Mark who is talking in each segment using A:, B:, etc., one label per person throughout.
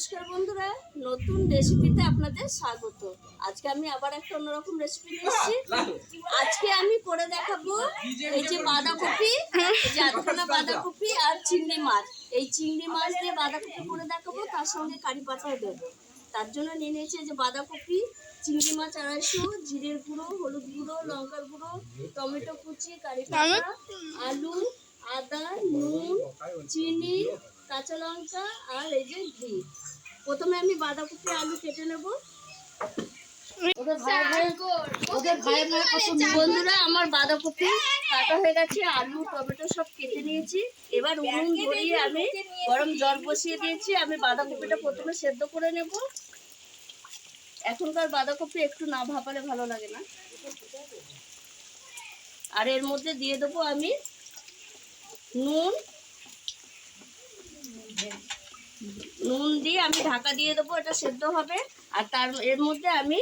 A: নমস্কার বন্ধুরা, নতুন রেসিপিতে আপনাদের স্বাগত। আজকে আমি আবার একটা অন্যরকম রেসিপি নিয়ে এসেছি। আজকে আমি করে দেখাবো এই যে বাঁধাকপি, এই যে আধখানা বাঁধাকপি আর চিংড়ি মাছ। এই চিংড়ি মাছ দিয়ে বাঁধাকপি করে দেখাবো, তার সঙ্গে কারি পাতাও দেবো। তার জন্য নিয়ে নিয়েছি যে বাঁধাকপি, চিংড়ি মাছ 250, জিরের গুঁড়ো, হলুদ গুঁড়ো, লঙ্কার গুঁড়ো, টমেটো কুচি, কারি পাতা, আলু, আদা, নুন, চিনি, কাঁচা লঙ্কা আর এই যে ঘি। প্রথমে আমি বাঁধাকপি আলু কেটে নেব। বন্ধুরা, আমার বাঁধাকপি কাটা হয়ে গেছে, আলু টমেটো সব কেটে নিয়েছি। এবার উনুন ধরিয়ে আমি গরম জল বসিয়ে দিয়েছি। আমি বাঁধাকপিটা প্রথমে সেদ্ধ করে নেব। এখনকার বাঁধাকপি একটু না ভাপালে ভালো লাগে না। আর এর মধ্যে দিয়ে দেবো আমি নুন দিয়ে আমি ঢাকা দিয়ে দেবো, এটা সেদ্ধ হবে। আর এর মধ্যে আমি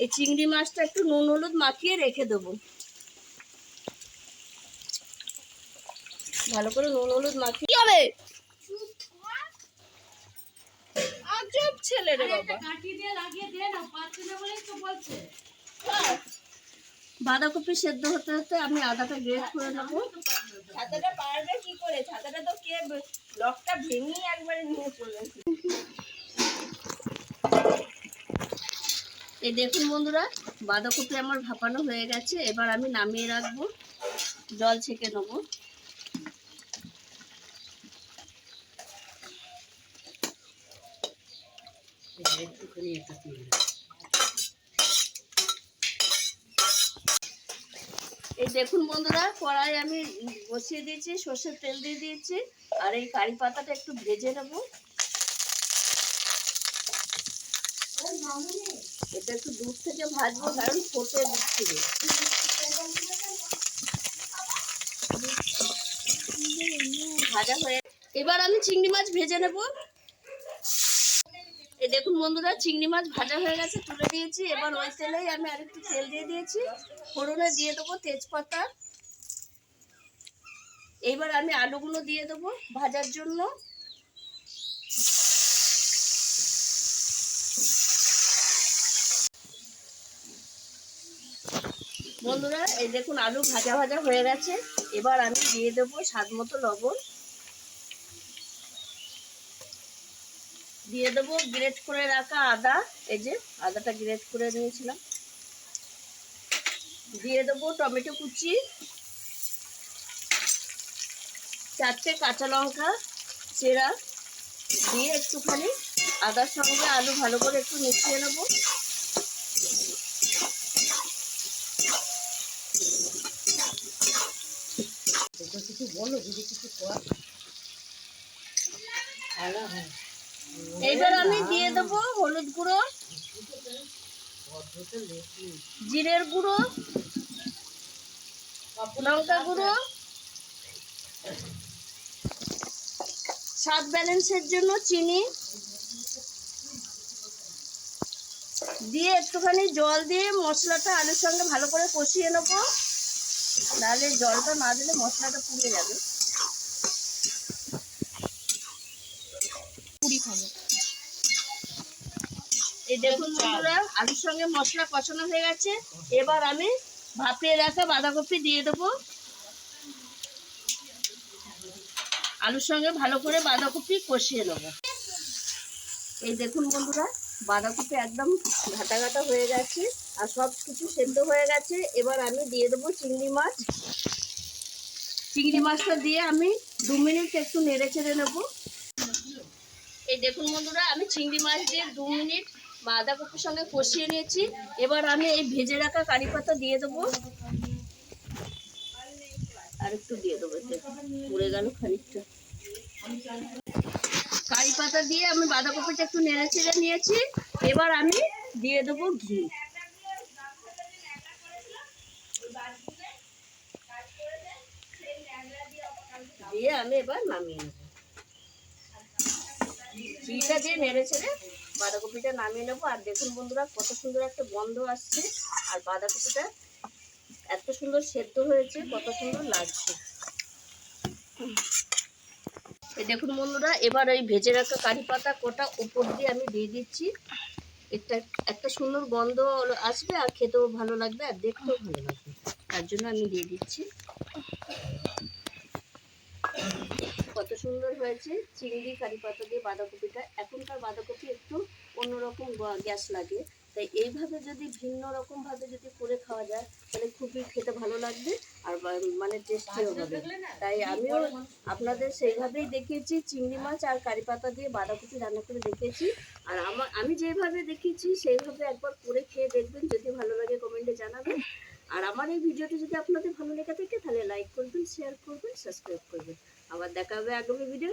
A: এই চিংড়ি মাছটা একটু নুন হলুদ মাখিয়ে রেখে দেবো। ভালো করে নুন হলুদ মাখিয়ে হবে। আজব ছেলে রে বাবা। বাঁধাকপি সেদ্ধ হতে হতে আমি আদাটা গ্রেট করে নেবো। ছাতাটা পারবে কি করে? ছাতাটা তো কে লকটা ভেঙে একবারে নিয়ে চলে গেছে। এই দেখুন বন্ধুরা, বাঁধাকপি আমার ভাপানো হয়ে গেছে। এবার আমি নামিয়ে রাখবো, জল ছেঁকে নেবো। এই দেখুন বন্ধুরা, কড়াই আমি বসিয়ে দিয়েছি, সর্ষের তেল দিয়ে দিয়েছি। আর এই কারি পাতাটা একটু ভেজে নেব। এটা একটু দূর থেকে ভাজবো, কারণ ফোটে দিচ্ছি। ভাজা হয়ে এবার আমি চিংড়ি মাছ ভেজে নেব। এই দেখুন বন্ধুরা, চিংড়ি মাছ ভাজা হয়ে গেছে, তুলে দিয়েছি। এবার ওই তেলেই আমি আরেকটু তেল দিয়ে দিয়েছি। ফোড়নে দিয়ে দেবো তেজপাতা। এইবার আমি আলুগুলো দিয়ে দেবো ভাজার জন্য। বন্ধুরা, এই দেখুন আলু ভাজা ভাজা হয়ে গেছে। এবার আমি দিয়ে দেবো স্বাদ মতো লবণ, দিয়ে দেবো গ্রেট করে রাখা আদা। এই যে আদাটা গ্রেট করে নিয়েছিলাম। দিয়ে দেবো টমেটো কুচি, 4টে কাঁচা লঙ্কা চেরা দিয়ে একটুখানি আদার সঙ্গে আলু ভালো করে একটু মিশিয়ে নেবো। এইবার আমি দিয়ে দেবো হলুদ গুঁড়ো, জিরের গুঁড়ো, লঙ্কা গুঁড়ো, স্বাদ ব্যালেন্সের জন্য চিনি দিয়ে একটুখানি জল দিয়ে মশলাটা আলুর সঙ্গে ভালো করে কষিয়ে নেবো। নাহলে জলটা না দিলে মশলাটা পুড়ে যাবে। এই দেখুন বন্ধুরা, আলুর সঙ্গে মশলা কষানো হয়ে গেছে। এবার আমি ভাপিয়ে রাখা বাঁধাকপি দিয়ে দেবো। আলুর সঙ্গে ভালো করে বাঁধাকপি কষিয়ে নেবো। এই দেখুন বন্ধুরা, বাঁধাকপি একদম ঘাটা ঘাটা হয়ে গেছে আর সব কিছু সেদ্ধ হয়ে গেছে। এবার আমি দিয়ে দেবো চিংড়ি মাছ। চিংড়ি মাছটা দিয়ে আমি 2 মিনিট একটু নেড়ে চেড়ে নেবো। এই দেখুন বন্ধুরা, আমি চিংড়ি মাছ দিয়ে 2 মিনিট বাঁধাকপির সঙ্গে কষিয়ে নিয়েছি। এবার আমি এই ভেজে রাখা কারি পাতা দিয়ে দেবো। আর একটু দিয়ে দেবো, পুড়ে গেল খানিকটা। কারি পাতা দিয়ে আমি বাঁধাকপিটা একটু নেড়ে চেড়ে নিয়েছি। এবার আমি দিয়ে দেবো ঘি। দিয়ে আমি এবার নামিয়ে নেবো। ঘিটা দিয়ে নেড়ে চেড়ে বাঁধাকপিটা নামিয়ে নেবো। আর দেখুন বন্ধুরা, কত সুন্দর একটা গন্ধ আসছে। আর বাঁধাকপিটা এত সুন্দর সেদ্ধ হয়েছে, কত সুন্দর লাগছে। এই দেখুন বন্ধুরা, এবার এই ভেজে রাখা কারি পাতা কোটা উপর দিয়ে আমি দিয়ে দিচ্ছি। একটা একটা সুন্দর গন্ধ আসবে, আর খেতেও ভালো লাগবে, আর দেখতেও ভালো লাগবে, তার জন্য আমি দিয়ে দিচ্ছি। কত সুন্দর হয়েছে চিংড়ি কারি পাতা দিয়ে বাঁধাকপিটা। এখনকার বাঁধাকপি একটু অন্যরকম গ্যাস লাগে, তাই এইভাবে যদি ভিন্ন রকমভাবে যদি করে খাওয়া যায় তাহলে খুবই খেতে ভালো লাগবে, আর মানে টেস্টিও হবে। তাই আমিও আপনাদের সেইভাবেই দেখিয়েছি, চিংড়ি মাছ আর কারি পাতা দিয়ে বাঁধাকপি রান্না করে দেখিয়েছি। আর আমি যেভাবে দেখিয়েছি সেইভাবে একবার করে খেয়ে দেখবেন, যদি ভালো লাগে কমেন্টে জানাবেন। আর আমার এই ভিডিওটি যদি আপনাদের ভালো লেগে থাকে তাহলে লাইক করবেন, শেয়ার করবেন, সাবস্ক্রাইব করবেন। আবার দেখা হবে আগামী ভিডিও।